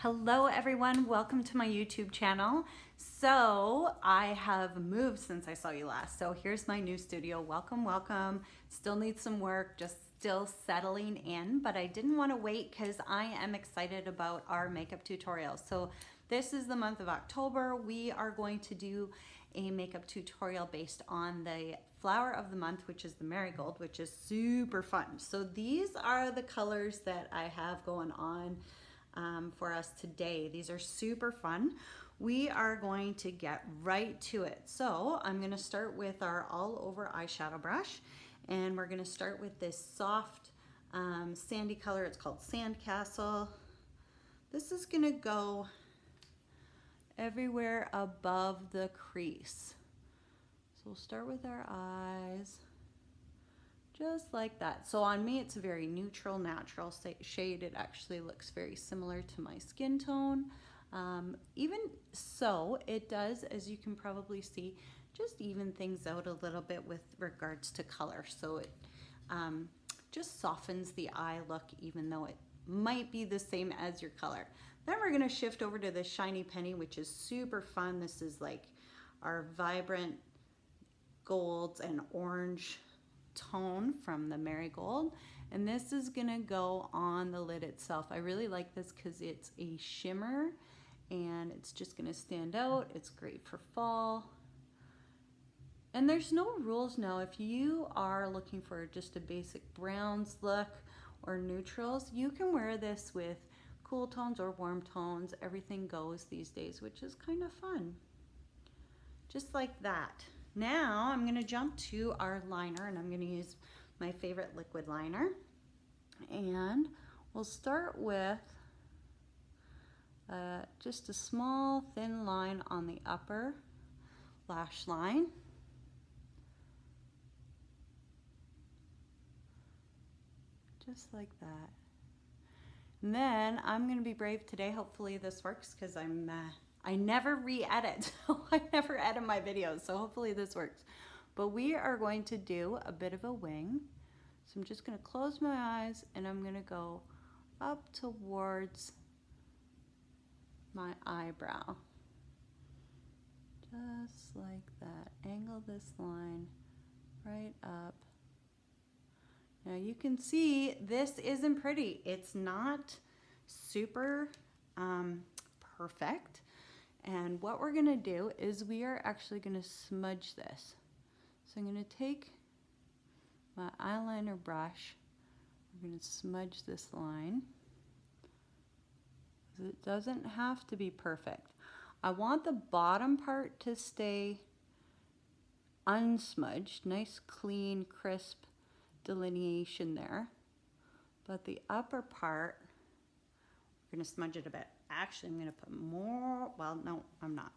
Hello everyone, welcome to my YouTube channel. So I have moved since I saw you last. So here's my new studio. Welcome, welcome. Still needs some work, just still settling in, but I didn't want to wait because I am excited about our makeup tutorials. So this is the month of October. We are going to do a makeup tutorial based on the flower of the month, which is the Marigold, which is super fun. So these are the colors that I have going on for us today. These are super fun. We are going to get right to it. So I'm going to start with our all over eyeshadow brush, and we're going to start with this soft sandy color. It's called Sandcastle. This is going to go everywhere above the crease. So we'll start with our eyes, just like that. So on me, it's a very neutral, natural shade. It actually looks very similar to my skin tone. Even so, it does, as you can probably see, just even things out a little bit with regards to color. So it just softens the eye look, even though it might be the same as your color. Then we're gonna shift over to the Shiny Penny, which is super fun. This is like our vibrant golds and orange tone from the Marigold, and this is gonna go on the lid itself. I really like this because it's a shimmer and it's just gonna stand out. It's great for fall. And there's no rules now. If you are looking for just a basic browns look or neutrals, you can wear this with cool tones or warm tones. Everything goes these days, which is kind of fun. Just like that. Now I'm going to jump to our liner, and I'm going to use my favorite liquid liner, and we'll start with just a small thin line on the upper lash line. Just like that. And then I'm going to be brave today. Hopefully this works because I never re-edit. I never edit my videos, so hopefully this works. But we are going to do a bit of a wing. So I'm just going to close my eyes and I'm going to go up towards my eyebrow. Just like that. Angle this line right up. Now you can see this isn't pretty. It's not super perfect. And what we're gonna do is we are actually gonna smudge this. So I'm gonna take my eyeliner brush. We're gonna smudge this line. It doesn't have to be perfect. I want the bottom part to stay unsmudged, nice, clean, crisp delineation there. But the upper part, we're gonna smudge it a bit. Actually, I'm gonna put more, well, no, I'm not.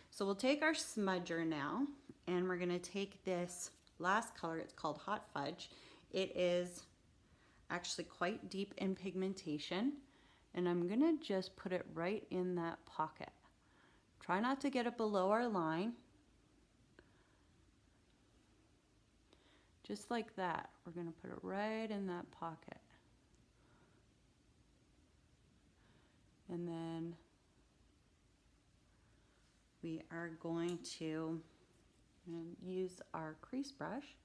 So we'll take our smudger now, and we're gonna take this last color. It's called Hot Fudge. It is actually quite deep in pigmentation, and I'm gonna just put it right in that pocket. Try not to get it below our line. Just like that. We're gonna put it right in that pocket. And then we are going to use our crease brush.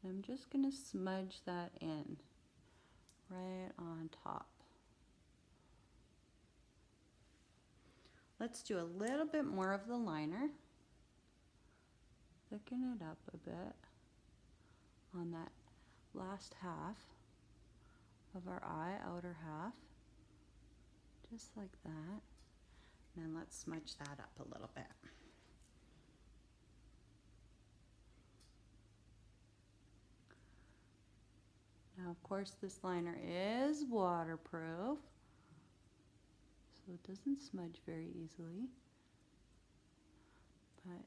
And I'm just going to smudge that in right on top. Let's do a little bit more of the liner. Thicken it up a bit on that last half of our eye, outer half. Just like that. And then let's smudge that up a little bit. Now, of course, this liner is waterproof, so it doesn't smudge very easily. But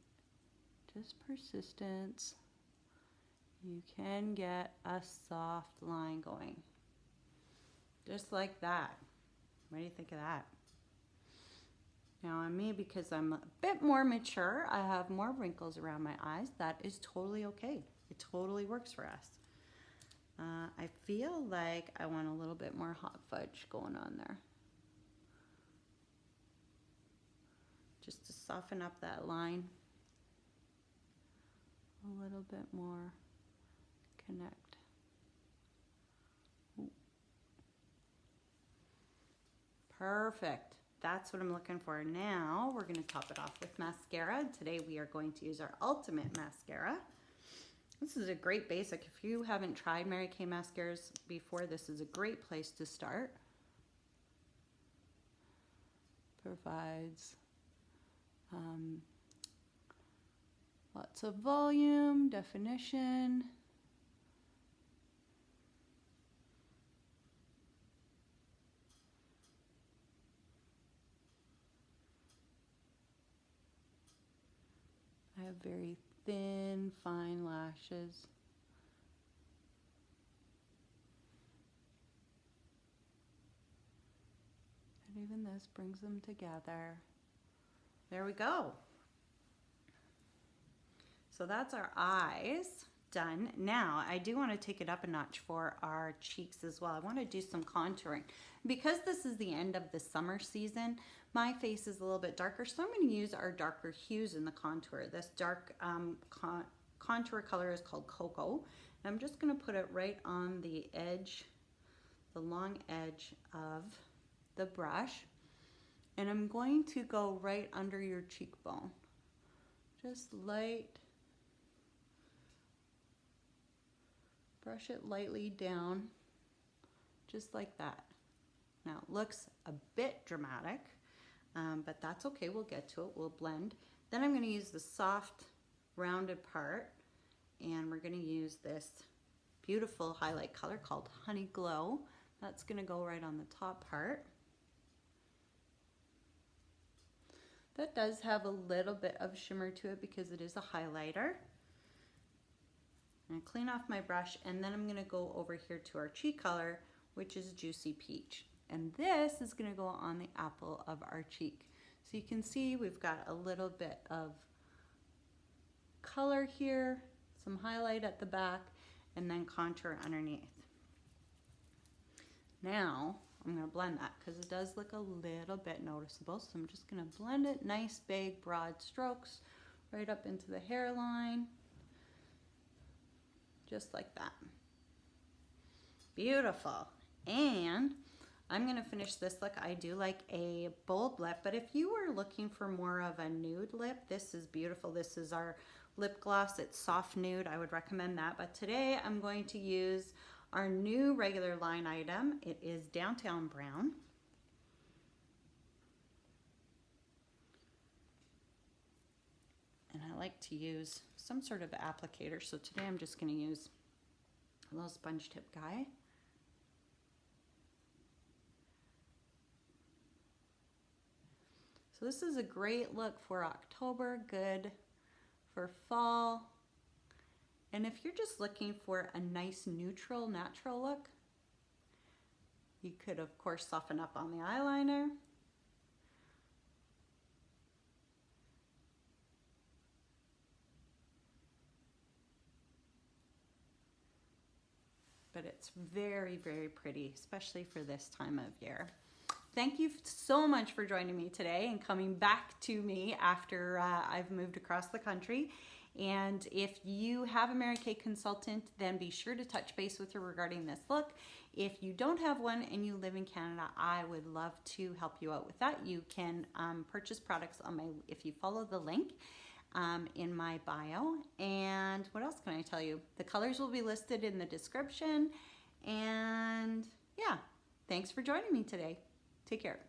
just persistence, you can get a soft line going. Just like that. What do you think of that? Now on me, because I'm a bit more mature, I have more wrinkles around my eyes. That is totally okay. It totally works for us. I feel like I want a little bit more Hot Fudge going on there. soften up that line a little bit more. Connect. Ooh. Perfect. That's what I'm looking for. Now we're going to top it off with mascara. Today we are going to use our Ultimate Mascara. This is a great basic. If you haven't tried Mary Kay mascaras before, this is a great place to start. Provides lots of volume, definition. I have very thin, fine lashes. And even this brings them together. There we go. So that's our eyes done. Now I do want to take it up a notch for our cheeks as well. I want to do some contouring. Because this is the end of the summer season, my face is a little bit darker, so I'm going to use our darker hues in the contour. This dark contour color is called Cocoa. And I'm just going to put it right on the edge, the long edge of the brush. And I'm going to go right under your cheekbone. Just light. Brush it lightly down, just like that. Now it looks a bit dramatic, but that's okay. We'll get to it. We'll blend. Then I'm going to use the soft, rounded part, and we're going to use this beautiful highlight color called Honey Glow. That's going to go right on the top part. That does have a little bit of shimmer to it because it is a highlighter. And clean off my brush, and then I'm going to go over here to our cheek color, which is Juicy Peach. And this is going to go on the apple of our cheek. So you can see we've got a little bit of color here, some highlight at the back, and then contour underneath. Now I'm going to blend that because it does look a little bit noticeable. So I'm just going to blend it nice, big, broad strokes right up into the hairline. Just like that. Beautiful. And I'm going to finish this look. I do like a bold lip, but if you were looking for more of a nude lip, this is beautiful. This is our lip gloss. It's soft nude. I would recommend that. But today I'm going to use our new regular line item. It is Downtown Brown. And I like to use some sort of applicator. So today I'm just going to use a little sponge tip guy. So this is a great look for October, good for fall. And if you're just looking for a nice neutral, natural look, you could of course soften up on the eyeliner. But it's very, very pretty, especially for this time of year. Thank you so much for joining me today and coming back to me after I've moved across the country. And if you have a Mary Kay consultant, then be sure to touch base with her regarding this look. If you don't have one and you live in Canada, I would love to help you out with that. You can purchase products on if you follow the link in my bio. And what else can I tell you? The colors will be listed in the description. And yeah, thanks for joining me today. Take care.